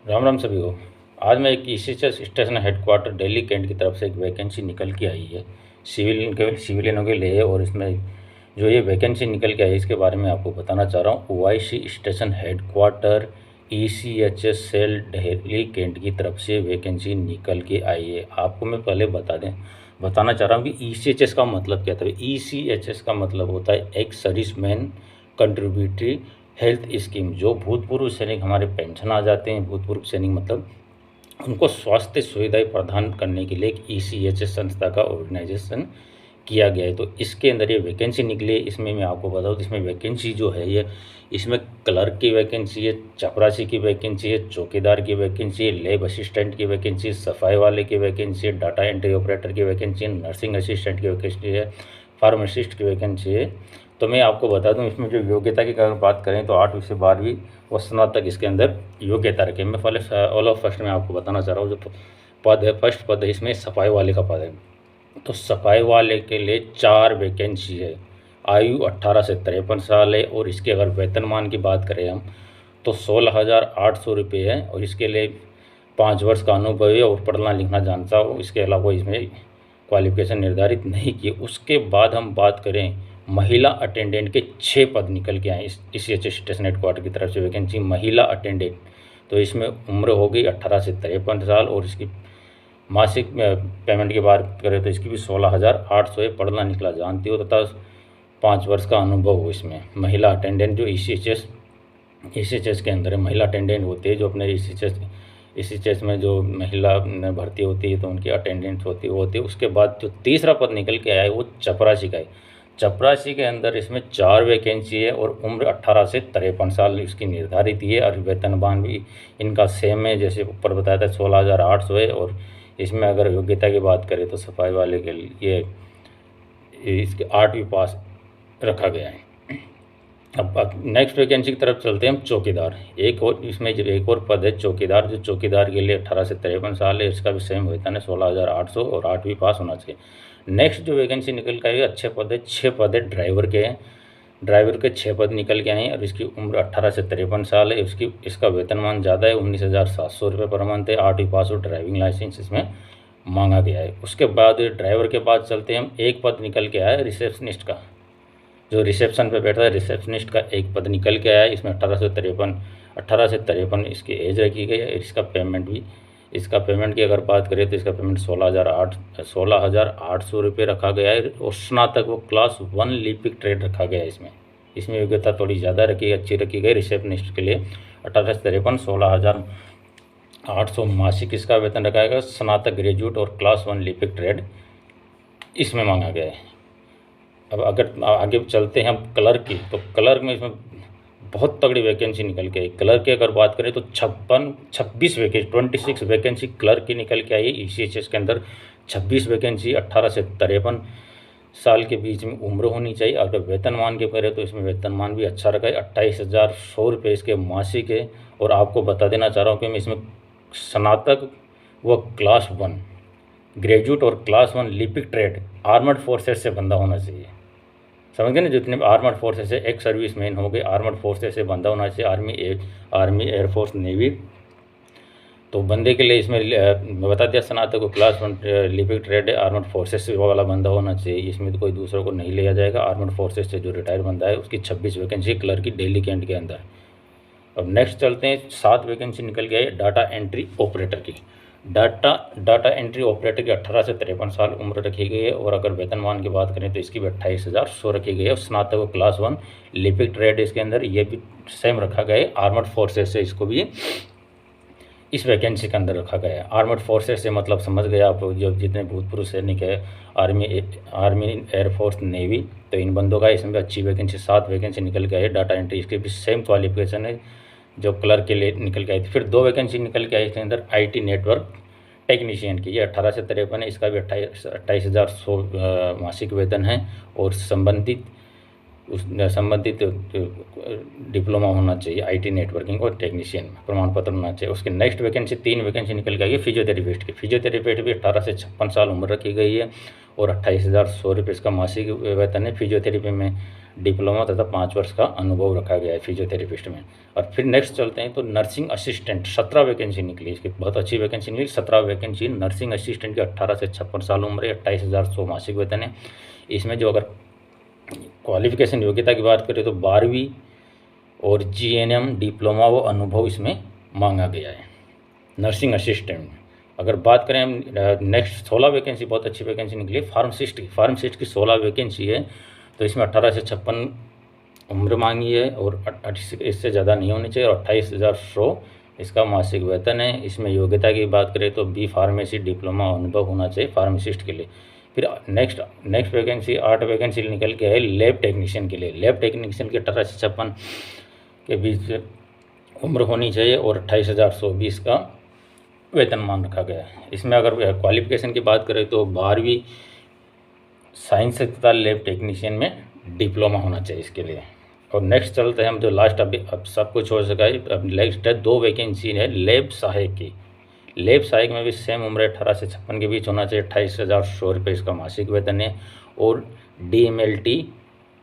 राम राम सभी को। आज मैं एक ECHS station headquarter Delhi cantt की तरफ से एक वैकेंसी निकल के आई है सिविलियनों के लिए। और इसमें जो ये वैकेंसी निकल के आई है इसके बारे में आपको बताना चाह रहा हूँ। OIC station headquarter ECHS cell Delhi cantt की तरफ से वैकेंसी निकल के आई है। आपको मैं पहले बताना चाह रहा हूँ कि ईसीएचएस का मतलब क्या था। ईसीएचएस का मतलब होता है एक सर्विसमैन कंट्रीब्यूटरी हेल्थ स्कीम। जो भूतपूर्व सैनिक हमारे पेंशन आ जाते हैं, भूतपूर्व सैनिक मतलब उनको स्वास्थ्य सुविधाएं प्रदान करने के लिए एक ईसीएचएस संस्था का ऑर्गेनाइजेशन किया गया है। तो इसके अंदर ये वैकेंसी निकली है। इसमें मैं आपको बताऊँ तो इसमें वैकेंसी जो है ये इसमें क्लर्क की वैकेंसी है, चपरासी की वैकेंसी है, चौकीदार की वैकेंसी है, लैब असिस्टेंट की वैकेंसी है, सफाई वाले की वैकेंसी है, डाटा एंट्री ऑपरेटर की वैकेंसी है, नर्सिंग असिस्टेंट की वैकेंसी है, फार्मासिस्ट की वैकेंसी है। तो मैं आपको बता दूं इसमें जो योग्यता की अगर बात करें तो 8वीं से 12वीं और स्नातक इसके अंदर योग्यता रखें। मैं पहले ऑल ऑफ फर्स्ट में आपको बताना चाह रहा हूँ। जो पद है, फर्स्ट पद है इसमें सफाई वाले का पद है। तो सफाई वाले के लिए 4 वैकेंसी है। आयु 18 से 53 साल है। और इसके अगर वेतनमान की बात करें हम तो 16,800 रुपये है। और इसके लिए 5 वर्ष का अनुभव है और पढ़ना लिखना जानता हो। इसके अलावा इसमें क्वालिफिकेशन निर्धारित नहीं की। उसके बाद हम बात करें महिला अटेंडेंट के 6 पद निकल के आए इस ईसीएचएस स्टेशन हेडक्वार्टर की तरफ से वैकेंसी महिला अटेंडेंट। तो इसमें उम्र होगी 18 से 53 साल। और इसकी मासिक पेमेंट की बात करें तो इसकी भी 16,800 है। पढ़ना निकला जानती हो तथा 5 वर्ष का अनुभव हो। इसमें महिला अटेंडेंट जो ईसीएचएस के अंदर है, महिला अटेंडेंट होती है जो अपने ईसीएचएस में जो महिला भर्ती होती है तो उनकी अटेंडेंट होती है। उसके बाद जो तीसरा पद निकल के आया है वो चपरासी का है। चपरासी के अंदर इसमें 4 वैकेंसी है और उम्र 18 से 53 साल इसकी निर्धारित है। और वेतनमान भी इनका सेम है जैसे ऊपर बताया था 16,800 है। और इसमें अगर योग्यता की बात करें तो सफाई वाले के लिए इसके 8वीं पास रखा गया है। अब नेक्स्ट वैकेंसी की तरफ चलते हैं हम। चौकीदार एक और इसमें जो एक और पद है चौकीदार, जो चौकीदार के लिए 18 से 53 साल है। इसका भी सेम वेतन है 16,800 और 8वीं पास होना चाहिए। नेक्स्ट जो वैकेंसी निकल के आई है अच्छे पद है, 6 पद है ड्राइवर के हैं। ड्राइवर के 6 पद निकल के आए हैं और इसकी उम्र 18 से 53 साल है। इसका वेतनमान ज़्यादा है 19,700 रुपये पर मंथ है। 8वीं पास और ड्राइविंग लाइसेंस इसमें मांगा गया है। उसके बाद ड्राइवर के बाद चलते हैं हम। एक पद निकल के आया है रिसेप्शनिस्ट का, जो रिसेप्शन पे बैठता है रिसेप्शनिस्ट का एक पद निकल के आया है। इसमें 18 से 53 इसकी एज रखी गई है। इसका पेमेंट की अगर बात करें तो इसका पेमेंट 16,800 रुपये रखा गया है। और स्नातक वो क्लास 1 लिपिक ट्रेड रखा गया है। इसमें योग्यता थोड़ी ज़्यादा अच्छी रखी गई रिसेप्शनिस्ट के लिए। 18 से 53 16,800 मासिक इसका वेतन रखा गया। स्नातक ग्रेजुएट और क्लास 1 लिपिक ट्रेड इसमें मांगा गया है। अब अगर आगे चलते हैं हम क्लर्क की, तो क्लर्क में इसमें बहुत तगड़ी वैकेंसी निकल के आई। क्लर्क की अगर बात करें तो 26 वैकेंसी क्लर्क की निकल के आई है। ईसीएचएस के अंदर 26 वैकेंसी 18 से 53 साल के बीच में उम्र होनी चाहिए। अगर वेतनमान की करें तो इसमें वेतनमान भी अच्छा रखा है 28,100 रुपये इसके मासिक है। और आपको बता देना चाह रहा हूँ कि मैं इसमें स्नातक व क्लास 1 ग्रेजुएट और क्लास 1 लिपिक ट्रेड आर्मर्ड फोर्सेस से बंदा होना चाहिए। समझ गए ना, जितने आर्मर्ड फोर्सेस है एक सर्विस मैन हो गए, आर्मर्ड फोर्सेस से बंदा होना चाहिए, आर्मी एयरफोर्स नेवी। तो बंदे के लिए इसमें मैं बता दिया स्नातक को क्लास 1 लिपिक ट्रेड है, आर्मर्ड फोर्सेस वाला बंदा होना चाहिए। इसमें तो कोई दूसरों को नहीं लिया जाएगा। आर्मर्ड फोर्सेस से जो रिटायर बंदा है उसकी 26 वैकेंसी क्लर्क की दिल्ली कैंट के अंदर। अब नेक्स्ट चलते हैं, 7 वैकेंसी निकल गया है डाटा एंट्री ऑपरेटर की। डाटा एंट्री ऑपरेटर की 18 से 53 साल उम्र रखी गई है। और अगर वेतनमान की बात करें तो इसकी भी 28,100 रखी गई है। स्नातक क्लास 1 लिपिक ट्रेड इसके अंदर ये भी सेम रखा गया है। आर्मर्ड फोर्सेस से इसको भी इस वैकेंसी के अंदर रखा गया है। आर्मर्ड फोर्सेस से मतलब समझ गए आप, जो जितने भूतपूर्व सैनिक है आर्मी एयरफोर्स नेवी, तो इन बंदों का इसमें भी अच्छी वैकेंसी 7 वैकेंसी निकल गया है। डाटा एंट्री इसकी भी सेम क्वालिफिकेशन है जो क्लर्क के लिए निकल के आई थी। फिर 2 वैकेंसी निकल के आई इसके अंदर आईटी नेटवर्क टेक्नीशियन की। ये 18 से 53 है। इसका भी 28,100 मासिक वेतन है। और संबंधित डिप्लोमा होना चाहिए आईटी नेटवर्किंग और टेक्नीशियन में, प्रमाण पत्र होना चाहिए। उसके नेक्स्ट वैकेंसी 3 वैकेंसी निकल के आई है फिजियोथेरेपिस्ट की। फिजियोथेरेपिस्ट भी 18 से 56 साल उम्र रखी गई है। और 28,100 रुपये इसका मासिक वेतन है। फिजियोथेरेपी में डिप्लोमा तथा 5 वर्ष का अनुभव रखा गया है फिजियोथेरेपिस्ट में। और फिर नेक्स्ट चलते हैं तो नर्सिंग असिस्टेंट 17 वैकेंसी निकली, इसकी बहुत अच्छी वैकेंसी निकली। 17 वैकेंसी नर्सिंग असिस्टेंट की 18 से 56 साल उम्र है, 28,100 मासिक वेतन है। इसमें जो अगर क्वालिफिकेशन योग्यता की बात करें तो 12वीं और जीएनएम डिप्लोमा व अनुभव इसमें मांगा गया है नर्सिंग असिस्टेंट में। अगर बात करें हम नेक्स्ट 16 वैकेंसी बहुत अच्छी वैकेंसी निकली है फार्मासिस्ट की 16 वैकेंसी है। तो इसमें 18 से 56 उम्र मांगी है और इससे ज़्यादा नहीं होनी चाहिए और 28,100 इसका मासिक वेतन है। इसमें योग्यता की बात करें तो बी फार्मेसी डिप्लोमा अनुभव होना चाहिए फार्मासिस्ट के लिए। फिर नेक्स्ट वैकेंसी 8 वैकेंसी निकल के है लैब टेक्नीशियन के लिए। लैब टेक्नीशियन की 18 से 56 के बीच उम्र होनी चाहिए और 28,120 का वेतन मान रखा गया है। इसमें अगर क्वालिफिकेशन की बात करें तो 12वीं साइंस तथा लैब टेक्नीशियन में डिप्लोमा होना चाहिए इसके लिए। और नेक्स्ट चलते हैं हम जो लास्ट अभी अब सब कुछ हो सका है। अब नेक्स्ट है 2 वैकेंसी है लैब सहायक की। लैब सहायक में भी सेम उम्र 18 से 56 के बीच होना चाहिए, 28,100 रुपये इसका मासिक वेतन है और DMLT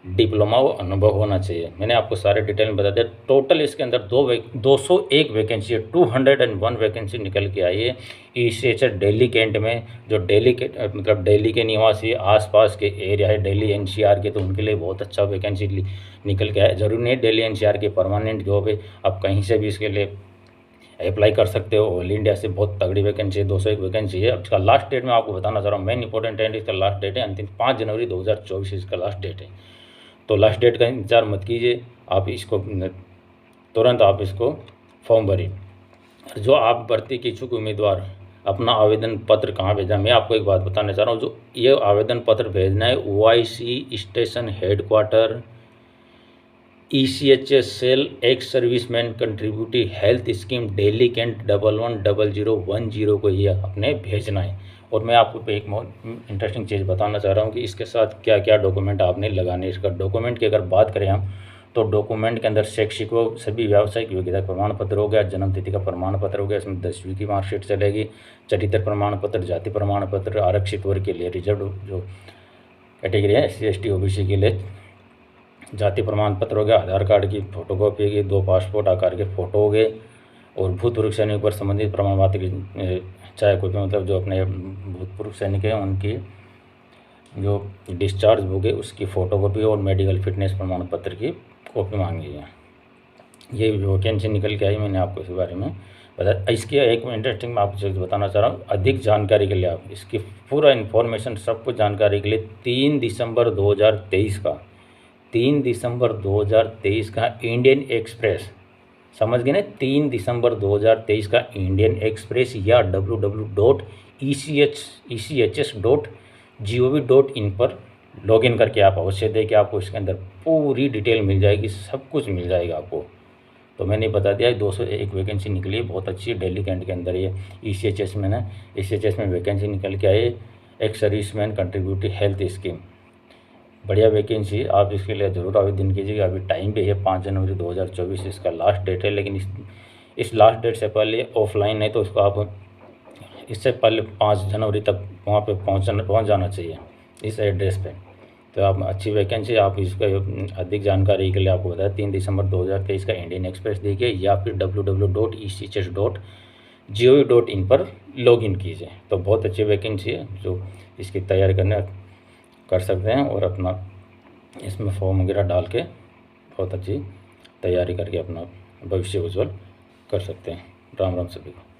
डिप्लोमा वो अनुभव होना चाहिए। मैंने आपको सारे डिटेल में बता दिया। टोटल इसके अंदर 201 वैकेंसी है, 201 वैकेंसी निकल के आई है। ECHS दिल्ली कैंट में जो दिल्ली के मतलब दिल्ली के निवासी आसपास के एरिया है दिल्ली NCR के, तो उनके लिए बहुत अच्छा वैकेंसी निकल के आया। जरूरी नहीं दिल्ली NCR के परमानेंट जॉब है, आप कहीं से भी इसके लिए अप्लाई कर सकते हो। ऑल इंडिया से बहुत तगड़ी वैकेंसी है, 201 वैकेंसी है। अब इसका लास्ट डेट मैं आपको बताना चाह रहा हूँ, मेन इंपॉर्टेंट है इसका लास्ट डेट है अंतिम 5 जनवरी 2024 इसका लास्ट डेट है। तो लास्ट डेट का इंतजार मत कीजिए, आप इसको तुरंत आप इसको फॉर्म भरिए। जो आप भर्ती के इच्छुक उम्मीदवार अपना आवेदन पत्र कहाँ भेजा, मैं आपको एक बात बताना चाह रहा हूँ। जो ये आवेदन पत्र भेजना है OIC station headquarter ECHS cell ex serviceman contributive health scheme Delhi cantt 110010 को ये अपने भेजना है। और मैं आपको एक इंटरेस्टिंग चीज़ बताना चाह रहा हूँ कि इसके साथ क्या क्या डॉक्यूमेंट आपने लगाने। इसका डॉक्यूमेंट की अगर बात करें हम तो डॉक्यूमेंट के अंदर शैक्षिक व सभी व्यावसायिक योग्यता प्रमाण पत्र हो गया, जन्मतिथि का प्रमाण पत्र हो गया, इसमें 10वीं की मार्कशीट चलेगी, चरित्र प्रमाण पत्र, जाति प्रमाण पत्र, आरक्षित वर्ग के लिए रिजर्व जो कैटेगरी है SC ST OBC के लिए जाति प्रमाण पत्र हो गया, आधार कार्ड की फोटोकॉपी होगी, 2 पासपोर्ट आकार के फ़ोटो हो गए और भूतपूर्व सैनिक पर संबंधित प्रमाण पत्र की चाहे कोई भी मतलब जो अपने भूतपूर्व सैनिक हैं उनकी जो डिस्चार्ज बुक है उसकी फ़ोटोकॉपी और मेडिकल फिटनेस प्रमाण पत्र की कॉपी मांगी है। ये वैकेंसी निकल के आई, मैंने आपको इस बारे में बताया। इसकी एक इंटरेस्टिंग मैं आपको चीज़ बताना चाह रहा हूँ। अधिक जानकारी के लिए आप इसकी पूरा इन्फॉर्मेशन सब कुछ जानकारी के लिए 3 दिसंबर 2023 का इंडियन एक्सप्रेस, समझ गए ना, 3 दिसंबर 2023 का इंडियन एक्सप्रेस या www.echs.gov.in पर लॉगिन करके आप अवश्य दें कि आपको इसके अंदर पूरी डिटेल मिल जाएगी, सब कुछ मिल जाएगा आपको। तो मैंने बता दिया 201 वैकेंसी निकली है, बहुत अच्छी है दिल्ली कैंट के अंदर। ये ECHS में ना, ECHS में वैकेंसी निकल के आए, x serviceman contributive health scheme, बढ़िया वैकेंसी। आप इसके लिए ज़रूर आवेदन कीजिएगा। अभी टाइम पे है 5 जनवरी 2024 इसका लास्ट डेट है, लेकिन इस लास्ट डेट से पहले ऑफलाइन है तो इसको आप इससे पहले 5 जनवरी तक वहाँ पे पहुँच जाना चाहिए इस एड्रेस पे। तो आप अच्छी वैकेंसी, आप इसका अधिक जानकारी के लिए आपको बताया 3 दिसंबर 2023 का इंडियन एक्सप्रेस देखिए या फिर www.echs.gov.in पर लॉगिन कीजिए। तो बहुत अच्छी वैकेंसी है जो इसकी तैयारी कर सकते हैं और अपना इसमें फॉर्म वगैरह डाल के बहुत अच्छी तैयारी करके अपना भविष्य उज्जवल कर सकते हैं। राम राम सभी को।